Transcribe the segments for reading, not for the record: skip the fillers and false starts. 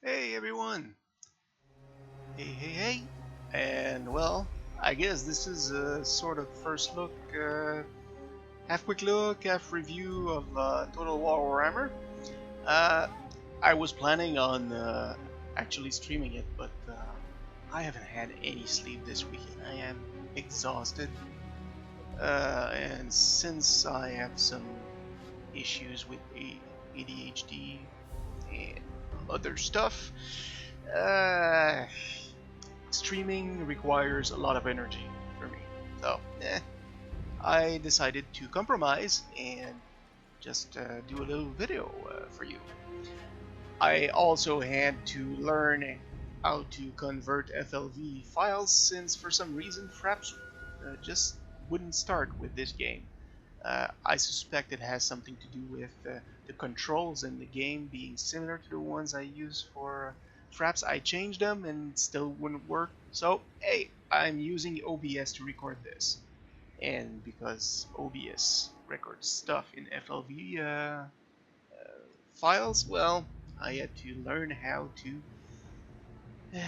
Hey everyone! Hey! And well, I guess this is a sort of first look, half quick look, half review of Total War Warhammer. Uh, I was planning on actually streaming it, but I haven't had any sleep this weekend. I am exhausted, and since I have some issues with ADHD and other stuff, uh, streaming requires a lot of energy for me. So, I decided to compromise and just do a little video for you. I also had to learn how to convert FLV files since for some reason Fraps just wouldn't start with this game. I suspect it has something to do with the controls in the game being similar to the ones I use for Fraps. I changed them and it still wouldn't work. So, hey, I'm using OBS to record this. And because OBS records stuff in FLV files, well, I had to learn how to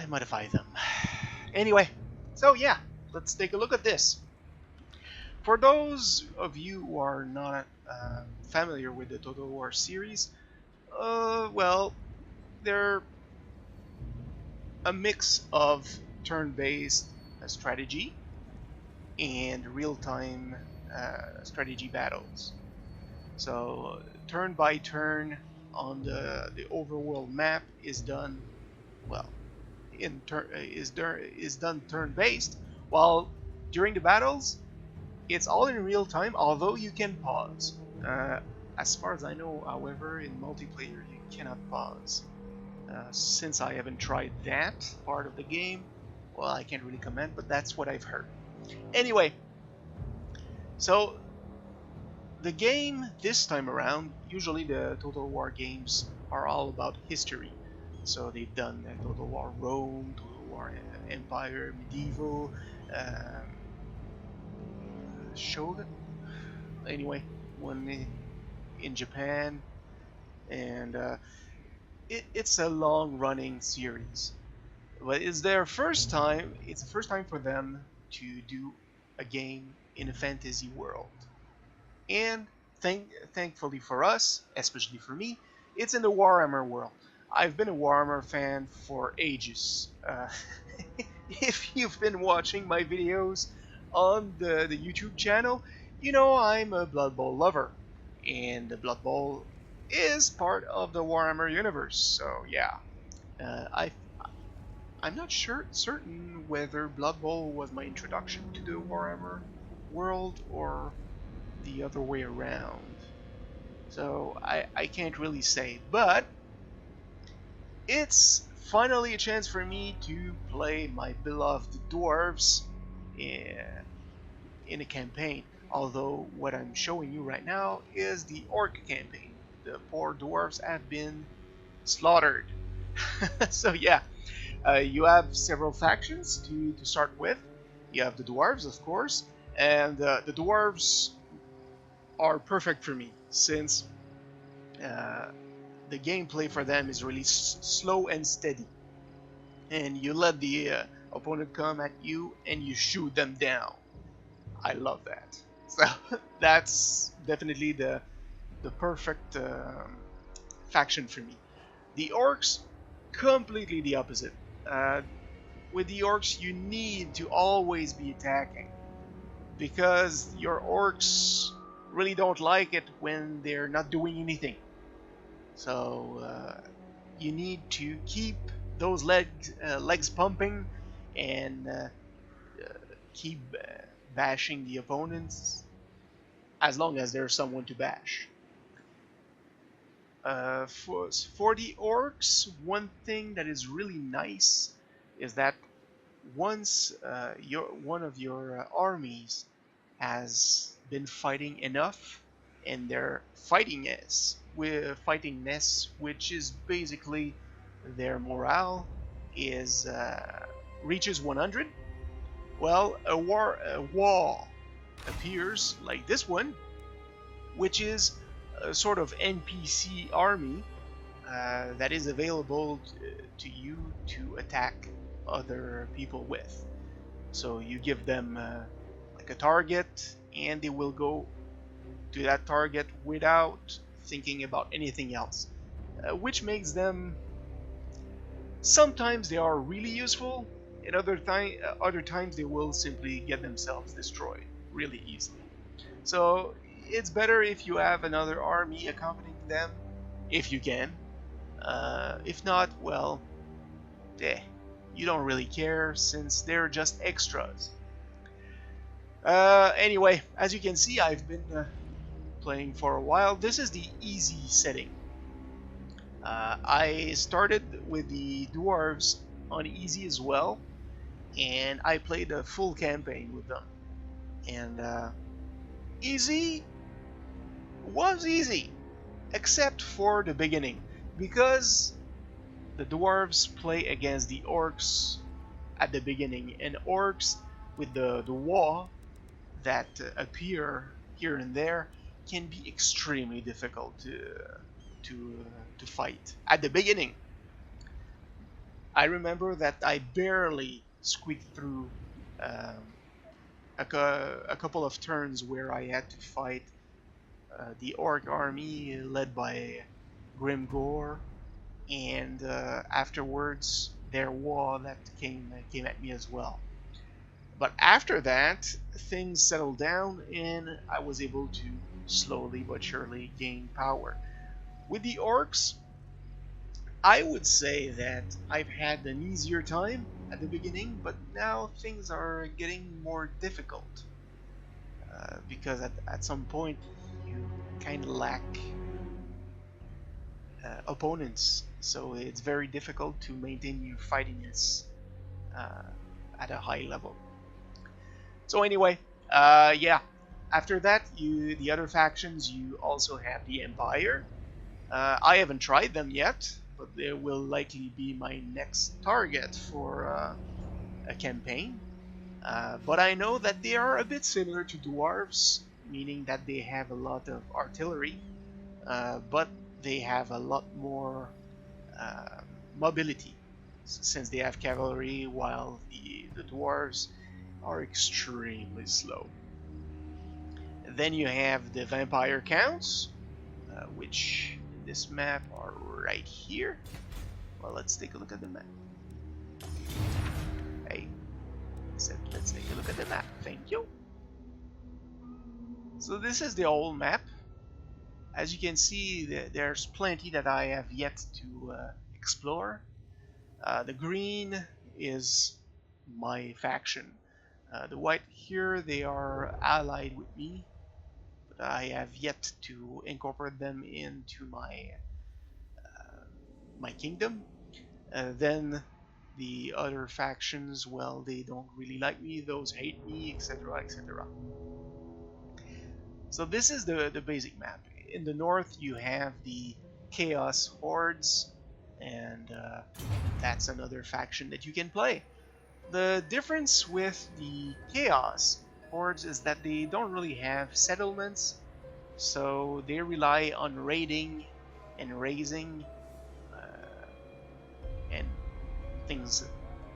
modify them. Anyway, so yeah, let's take a look at this. For those of you who are not familiar with the Total War series, well, they're a mix of turn-based strategy and real-time strategy battles. So turn by turn on the overworld map is done well. Is done turn-based, while during the battles it's all in real time, although you can pause. As far as I know, however, in multiplayer you cannot pause. Since I haven't tried that part of the game, well, I can't really comment, but that's what I've heard. Anyway, so the game this time around, usually the Total War games are all about history. So they've done Total War Rome, Total War Empire, Medieval, Shogun. Anyway, one in Japan, and it's a long-running series. But it's their first time. It's the first time for them to do a game in a fantasy world. And thankfully for us, especially for me, it's in the Warhammer world. I've been a Warhammer fan for ages. If you've been watching my videos on the YouTube channel, you know I'm a Blood Bowl lover. And the Blood Bowl is part of the Warhammer universe. So yeah, I I'm not certain whether Blood Bowl was my introduction to the Warhammer world or the other way around. So I can't really say, but it's finally a chance for me to play my beloved dwarves in a campaign. Although what I'm showing you right now is the orc campaign. The poor dwarves have been slaughtered. So yeah, you have several factions to start with. You have the dwarves, of course, and the dwarves are perfect for me since uh, the gameplay for them is really slow and steady, and you let the opponent come at you and you shoot them down. I love that. So that's definitely the perfect faction for me. The orcs, completely the opposite. Uh, with the orcs, you need to always be attacking because your orcs really don't like it when they're not doing anything. So you need to keep those legs pumping and keep bashing the opponents as long as there's someone to bash. For the orcs, one thing that is really nice is that once one of your armies has been fighting enough, and their fightingness, which is basically their morale, is reaches 100. Well, a wall appears like this one, which is a sort of NPC army that is available to you to attack other people with. So you give them like a target, and they will go to that target without thinking about anything else, which makes them, sometimes they are really useful, and other times they will simply get themselves destroyed really easily. So it's better if you have another army accompanying them, if you can. If not, well, you don't really care since they're just extras. Anyway, as you can see, I've been playing for a while. This is the easy setting. I started with the dwarves on easy as well, and I played a full campaign with them. And easy was easy, except for the beginning, because the dwarves play against the orcs at the beginning, and orcs with the wall that appear here and there can be extremely difficult to fight at the beginning. I remember that I barely squeaked through a couple of turns where I had to fight the orc army led by Grimgore, and afterwards their war that came at me as well. But after that, things settled down, and I was able to slowly but surely gain power. With the orcs, I would say that I've had an easier time at the beginning, but now things are getting more difficult. Because at some point you kind of lack opponents, so it's very difficult to maintain your fightiness at a high level. So anyway, yeah. After that, the other factions, you also have the Empire. I haven't tried them yet, but they will likely be my next target for a campaign. But I know that they are a bit similar to dwarves, meaning that they have a lot of artillery, but they have a lot more mobility, since they have cavalry, while the dwarves are extremely slow. Then you have the vampire counts, which in this map are right here. Well, let's take a look at the map. Hey, let's take a look at the map. Thank you. So this is the old map. As you can see, there's plenty that I have yet to explore. The green is my faction. The white here, they are allied with me, but I have yet to incorporate them into my kingdom. Then the other factions, well, they don't really like me, those hate me, etc, etc. So this is the basic map. In the north you have the Chaos Hordes, and that's another faction that you can play. The difference with the Chaos Hordes is that they don't really have settlements, so they rely on raiding and raising and things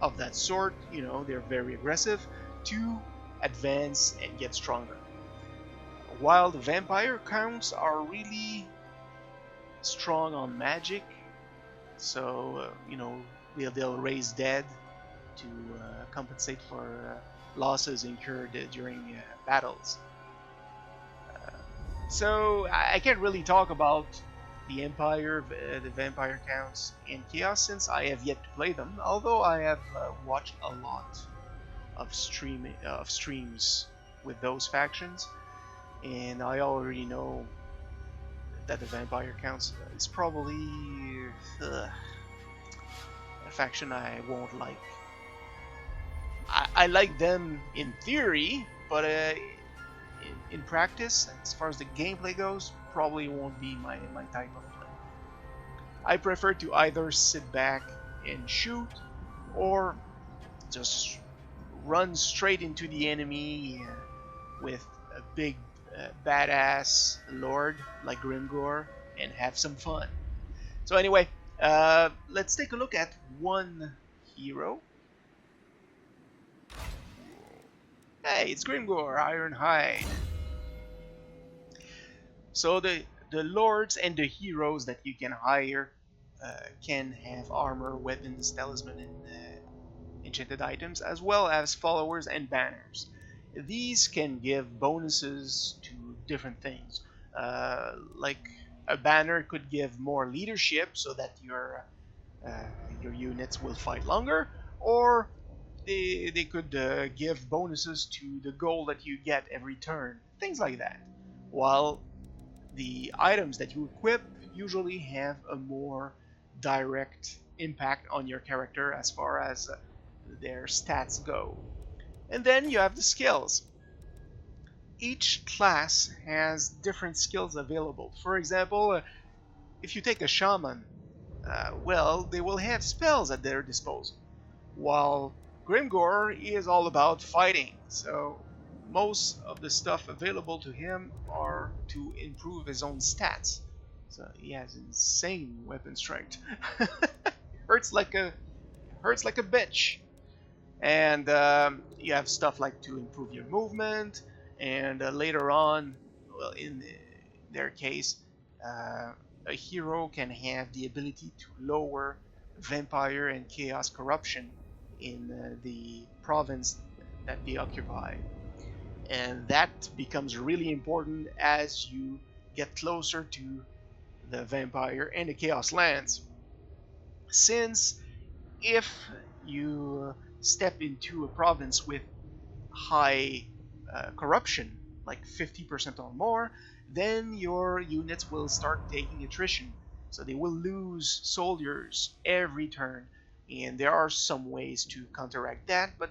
of that sort. You know, they're very aggressive to advance and get stronger. While the vampire counts are really strong on magic, so you know, they'll raise dead to compensate for losses incurred during battles. So I can't really talk about the Empire, the Vampire Counts, and Chaos since I have yet to play them, although I have watched a lot of streams with those factions, and I already know that the Vampire Counts is probably a faction I won't like. I like them in theory, but in practice, as far as the gameplay goes, probably won't be my type of play. I prefer to either sit back and shoot, or just run straight into the enemy with a big badass lord like Grimgore and have some fun. So anyway, let's take a look at one hero. Hey, it's Grimgor, Ironhide. So the lords and the heroes that you can hire can have armor, weapons, talisman, and enchanted items, as well as followers and banners. These can give bonuses to different things. Like a banner could give more leadership so that your units will fight longer, or they could give bonuses to the goal that you get every turn, things like that. While the items that you equip usually have a more direct impact on your character as far as their stats go. And then you have the skills. Each class has different skills available. For example, if you take a shaman, well, they will have spells at their disposal, while Grimgor is all about fighting, so most of the stuff available to him are to improve his own stats. So he has insane weapon strength. hurts like a hurts like a bitch. And you have stuff like to improve your movement, and later on, well, in their case, a hero can have the ability to lower vampire and chaos corruption in the province that they occupy. And that becomes really important as you get closer to the vampire and the chaos lands. Since if you step into a province with high corruption, like 50% or more, then your units will start taking attrition. So they will lose soldiers every turn. And there are some ways to counteract that, but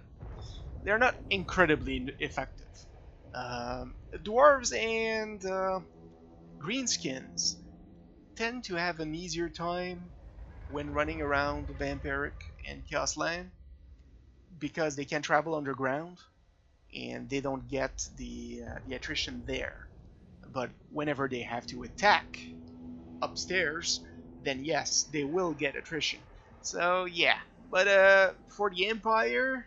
they're not incredibly effective. Dwarves and greenskins tend to have an easier time when running around Vampiric and Chaos Land because they can travel underground and they don't get the attrition there. But whenever they have to attack upstairs, then yes, they will get attrition. So yeah, but for the Empire,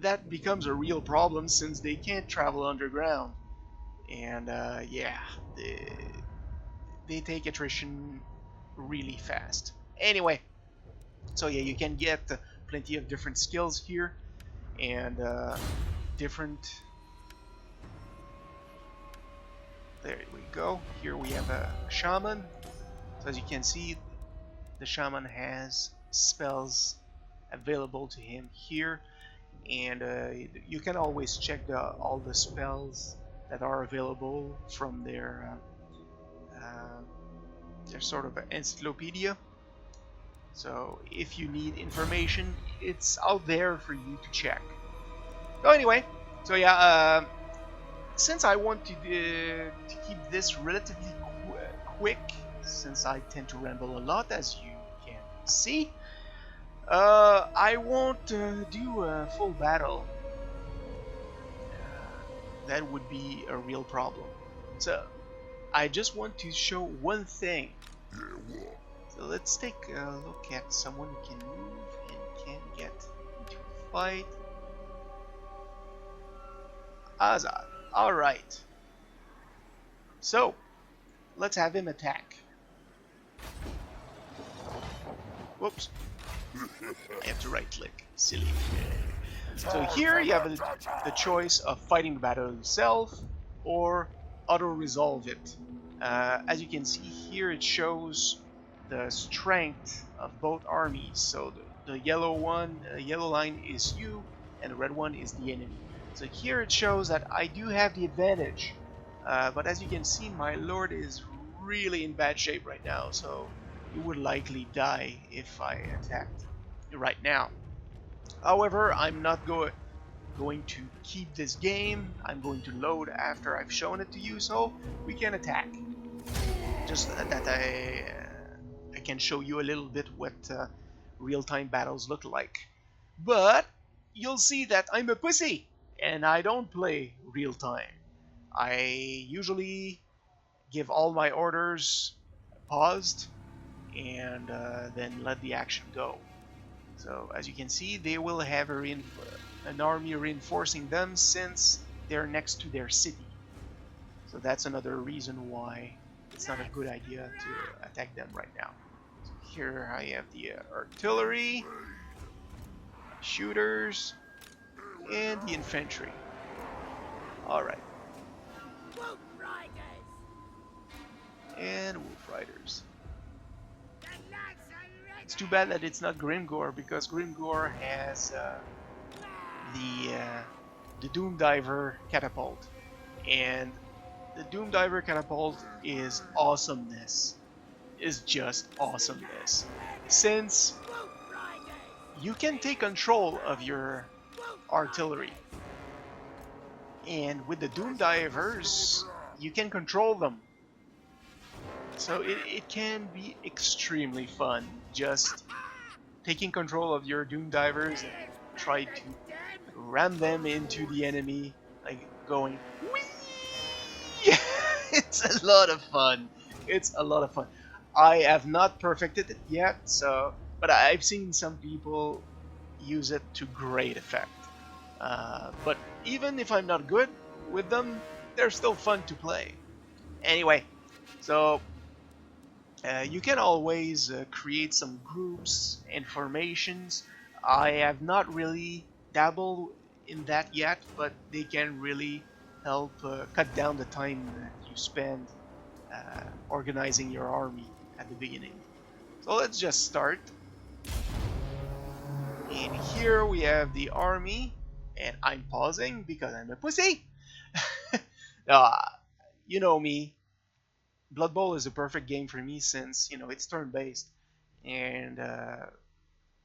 that becomes a real problem since they can't travel underground, and yeah, they take attrition really fast. Anyway, so yeah, you can get plenty of different skills here, and different. There we go. Here we have a shaman. So as you can see, the shaman has spells available to him here, and you can always check all the spells that are available from their sort of encyclopedia. So if you need information, it's out there for you to check. So anyway, so yeah, since I want to keep this relatively quick, since I tend to ramble a lot, as you can see, I won't do a full battle. That would be a real problem. So I just want to show one thing. So let's take a look at someone who can move and can get into a fight. Azad. Alright. So, let's have him attack. Whoops. I have to right click. Silly. So here you have the choice of fighting the battle yourself or auto-resolve it. As you can see here, it shows the strength of both armies. So the yellow line is you, and the red one is the enemy. So here it shows that I do have the advantage, but as you can see, my lord is really in bad shape right now, so he would likely die if I attacked right now. However, I'm not going to keep this game. I'm going to load after I've shown it to you, so we can attack. Just that I can show you a little bit what real-time battles look like. But you'll see that I'm a pussy, and I don't play real-time. I usually give all my orders paused, and then let the action go. So as you can see, they will have an army reinforcing them since they're next to their city. So that's another reason why it's not a good idea to attack them right now. So here I have the artillery, shooters, and the infantry. Alright. And Wolf Riders. It's too bad that it's not Grimgore, because Grimgore has the Doom Diver catapult, and the Doom Diver catapult is awesomeness. Is just awesomeness, since you can take control of your artillery, and with the Doom Divers you can control them. So it can be extremely fun just taking control of your Doom Divers and try to ram them into the enemy, like going whee! It's a lot of fun. It's a lot of fun. I have not perfected it yet, but I've seen some people use it to great effect. But even if I'm not good with them, they're still fun to play. Anyway, so you can always create some groups and formations. I have not really dabbled in that yet, but they can really help cut down the time that you spend organizing your army at the beginning. So let's just start. And here we have the army, and I'm pausing because I'm a pussy. You know me. Blood Bowl is a perfect game for me since, you know, it's turn-based, and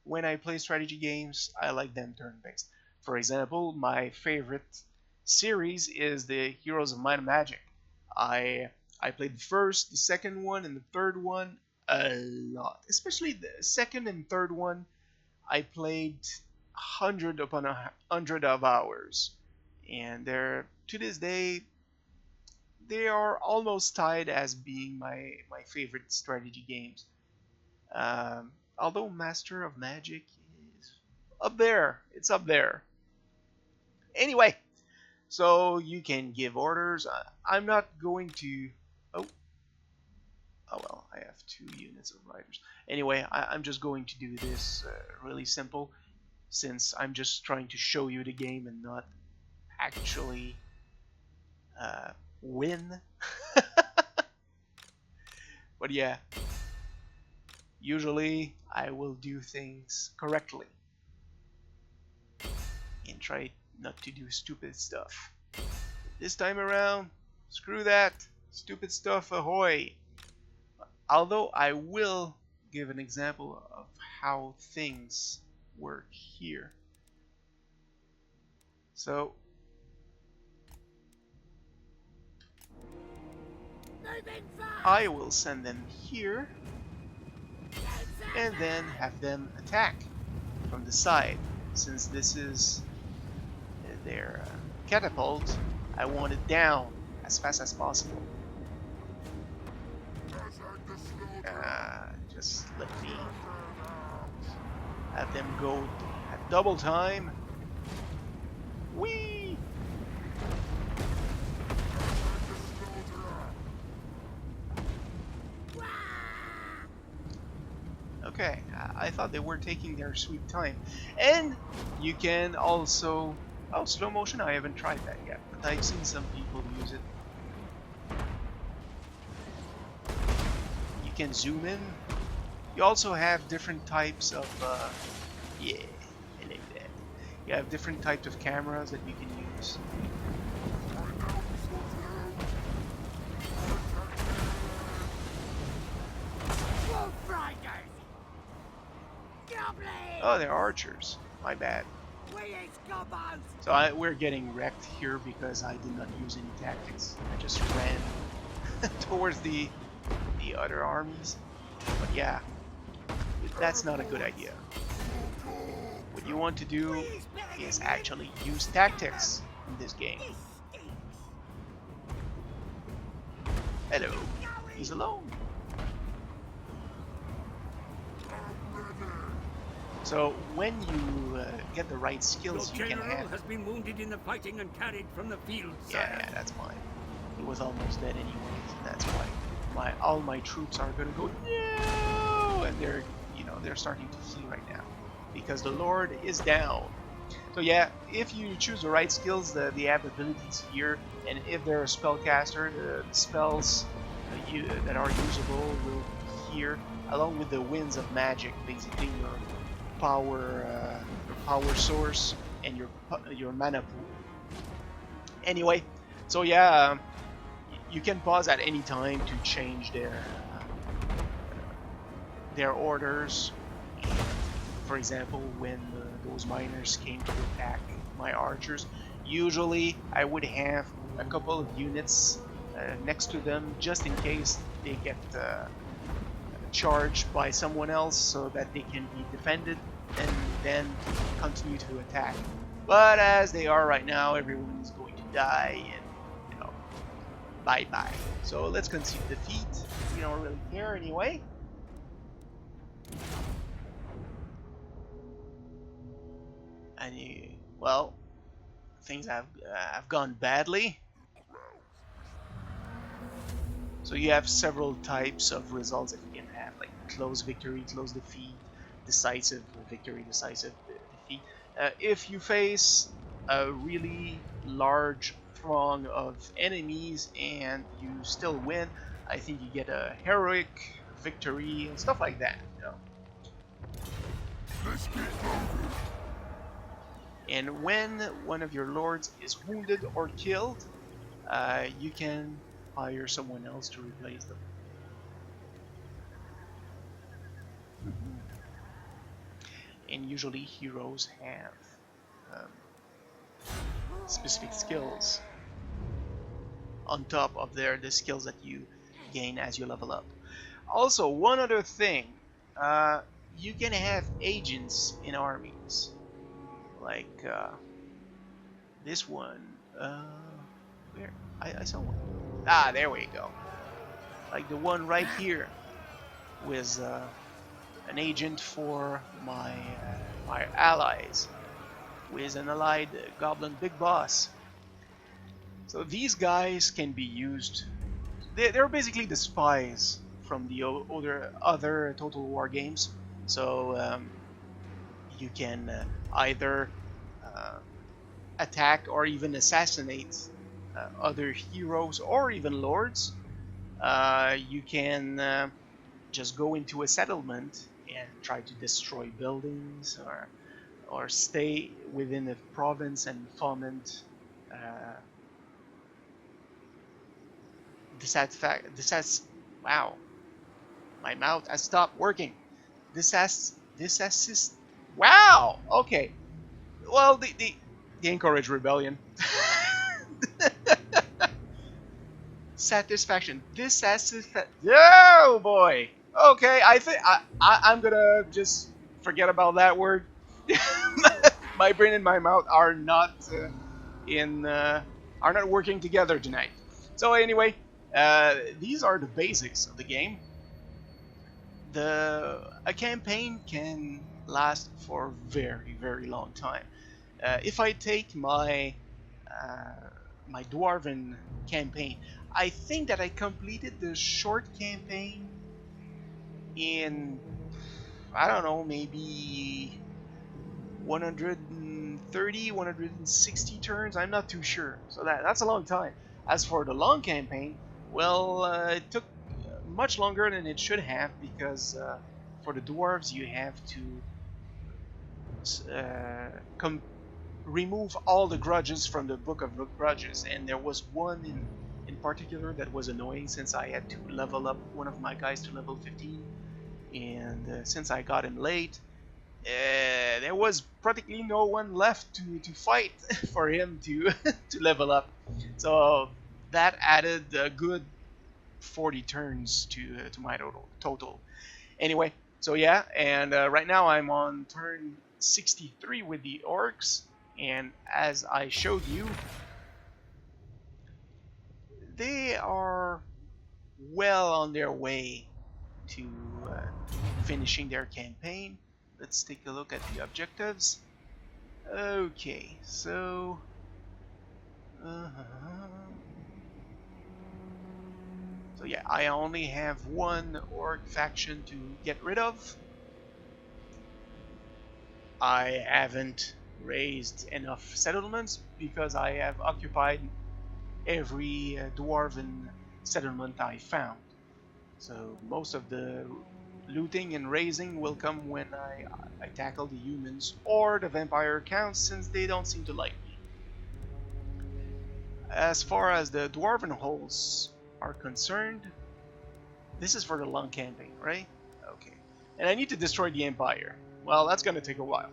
when I play strategy games, I like them turn-based. For example, my favorite series is the Heroes of Might and Magic. I played the first, the second one, and the third one a lot. Especially the second and third one, I played 100 upon 100 of hours, and they're, to this day, they are almost tied as being my favorite strategy games. Although Master of Magic is up there. It's up there. Anyway, so you can give orders. I'm not going to... Oh well, I have 2 units of riders. Anyway, I'm just going to do this really simple, since I'm just trying to show you the game and not actually win. But yeah, usually I will do things correctly and try not to do stupid stuff. This time around, screw that. Stupid stuff ahoy. Although I will give an example of how things work here. So I will send them here and then have them attack from the side. Since this is their catapult, I want it down as fast as possible. Just let me have them go at double time. Whee! Okay, I thought they were taking their sweet time. And you can also... Oh, slow motion, I haven't tried that yet, but I've seen some people use it. You can zoom in. You also have different types of... yeah, I like that. You have different types of cameras that you can use. Oh, they're archers. My bad. So we're getting wrecked here because I did not use any tactics. I just ran towards the other armies. But yeah, that's not a good idea. What you want to do is actually use tactics in this game. Hello. He's alone. So when you get the right Your skills, you can general have... has been wounded in the fighting and carried from the field, Yeah, sire. yeah, that's fine. He was almost dead anyways. That's why all my troops are gonna go no, and they're they're starting to flee right now because the Lord is down. So yeah, if you choose the right skills, they have abilities here, and if they're a spellcaster, the spells that are usable will be here, along with the winds of magic, basically your power source and your mana pool. Anyway, so yeah, you can pause at any time to change their orders. And for example, when those miners came to attack my archers, usually I would have a couple of units next to them just in case they get charged by someone else, so that they can be defended and then continue to attack. But as they are right now, everyone is going to die, and bye bye. So let's concede defeat. We don't really care anyway. And well, things have gone badly. So you have several types of results that you can have, like close victory, close defeat, decisive victory, decisive defeat. If you face a really large throng of enemies and you still win, I think you get a heroic victory and stuff like that. And when one of your lords is wounded or killed, you can hire someone else to replace them. And usually heroes have um, specific skills on top of the skills that you gain as you level up. Also, one other thing, uh, you can have agents in armies, like this one. Where I saw one. Ah, there we go. Like the one right here with an agent for my allies, with an allied goblin big boss. So these guys can be used. They're basically the spies from the other Total War games. So you can either uh, attack or even assassinate other heroes or even lords. You can just go into a settlement and try to destroy buildings, or stay within a province and foment uh, wow, my mouth has stopped working. This wow, okay. Well, they encourage rebellion. Satisfaction. Dissatisfaction. Oh boy. Okay, I think I'm gonna just forget about that word. My brain and my mouth are not in are not working together tonight. So anyway, these are the basics of the game. A campaign can last for a very long time. If I take uh, my dwarven campaign, I think that I completed the short campaign in, I don't know, maybe 130, 160 turns. I'm not too sure. So that's a long time. As for the long campaign, well, it took much longer than it should have, because for the dwarves you have to remove all the grudges from the book of grudges, and there was one in particular that was annoying, since I had to level up one of my guys to level 15, and since I got him late, there was practically no one left to fight for him to to level up. So that added a good 40 turns to my total. Anyway, so yeah, and right now I'm on turn 63 with the orcs, and as I showed you, they are well on their way to finishing their campaign. let's take a look at the objectives. Okay, so so yeah, I only have one orc faction to get rid of. I haven't raised enough settlements because I have occupied every dwarven settlement I found. So most of the looting and raising will come when I tackle the humans or the vampire accounts, since they don't seem to like me. As far as the dwarven holes are concerned, this is for the long campaign, right? Okay. And I need to destroy the Empire. Well, that's gonna take a while.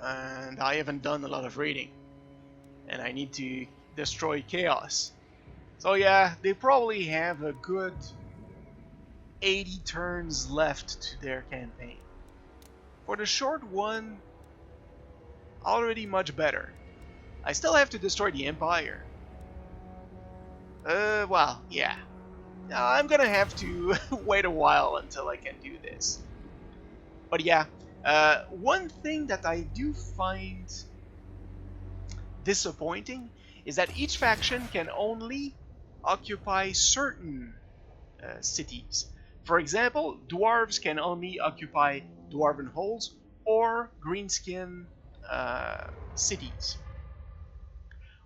And I haven't done a lot of raiding. And I need to destroy Chaos. So yeah, they probably have a good 80 turns left to their campaign. For the short one, already much better. I still have to destroy the Empire. Well, yeah. I'm gonna have to wait a while until I can do this. But yeah, one thing that I do find disappointing is that each faction can only occupy certain cities. For example, dwarves can only occupy dwarven holes or greenskin cities,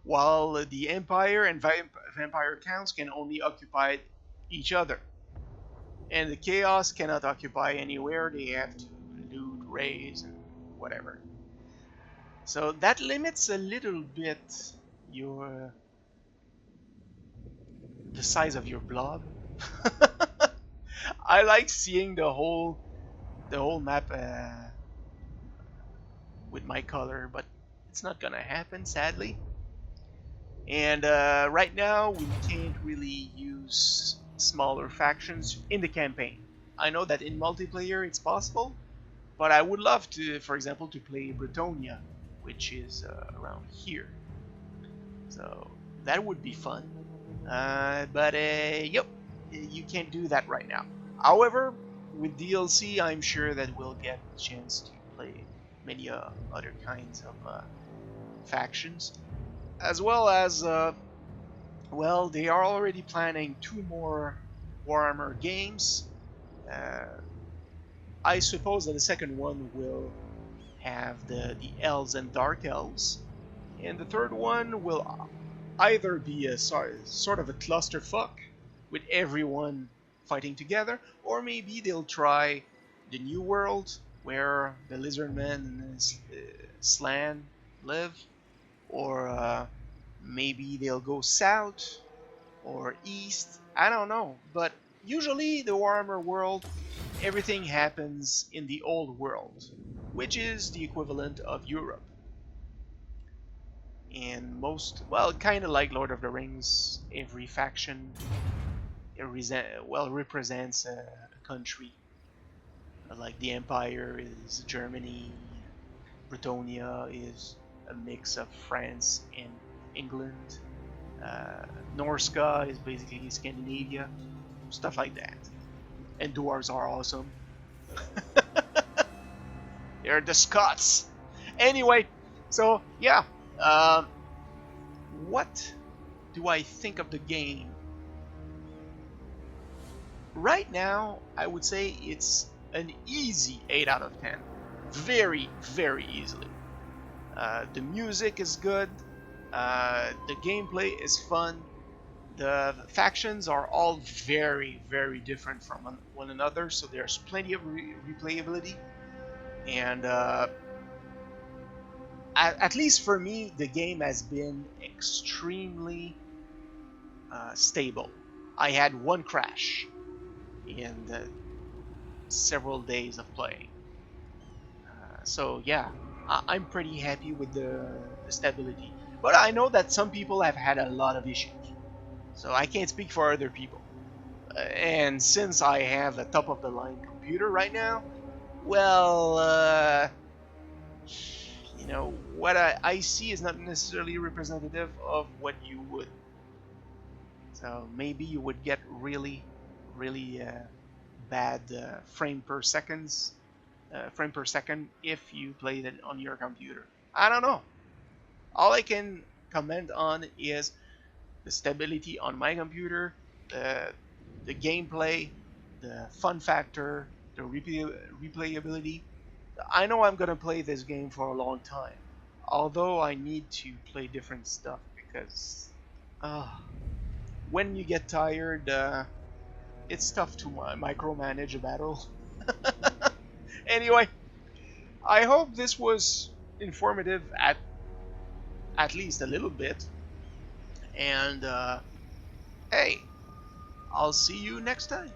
while the Empire and Vampire counts can only occupy each other. And the Chaos cannot occupy anywhere, they have to loot, raise, and whatever. So that limits a little bit the size of your blob. I like seeing the whole map with my color, but it's not gonna happen, sadly. And right now we can't really use smaller factions in the campaign. I know that in multiplayer it's possible, but I would love to, for example, to play Bretonia, which is around here. So that would be fun. But yep, you can't do that right now. However, with DLC, I'm sure that we'll get a chance to play many other kinds of factions, as well as well, they are already planning 2 more Warhammer games. I suppose that the second one will have the elves and dark elves, and the third one will either be a sort of a clusterfuck with everyone fighting together, or maybe they'll try the New World where the Lizardman and Slan live, or maybe they'll go south or east. I don't know, but usually the Warhammer world, everything happens in the old world, which is the equivalent of Europe. And most, well, kind of like Lord of the Rings, every faction represents a country. Like the Empire is Germany, Bretonia is a mix of France and England, Norska is basically Scandinavia, stuff like that. And dwarves are awesome. They're the Scots. Anyway, so yeah, what do I think of the game? Right now, I would say it's an easy 8 out of 10. Very, very easily. The music is good. The gameplay is fun. The factions are all very, very different from one another, so there's plenty of replayability. And at least for me, the game has been extremely stable. I had one crash in the several days of playing. So yeah, I'm pretty happy with the stability. But I know that some people have had a lot of issues, so I can't speak for other people. And since I have a top-of-the-line computer right now, well, you know, what I see is not necessarily representative of what you would. So maybe you would get really, really bad frame per second if you played it on your computer. I don't know. All I can comment on is the stability on my computer, the gameplay, the fun factor, the replayability. I know I'm gonna play this game for a long time, although I need to play different stuff because uh, when you get tired, it's tough to micromanage a battle. Anyway, I hope this was informative at least a little bit, and hey, I'll see you next time.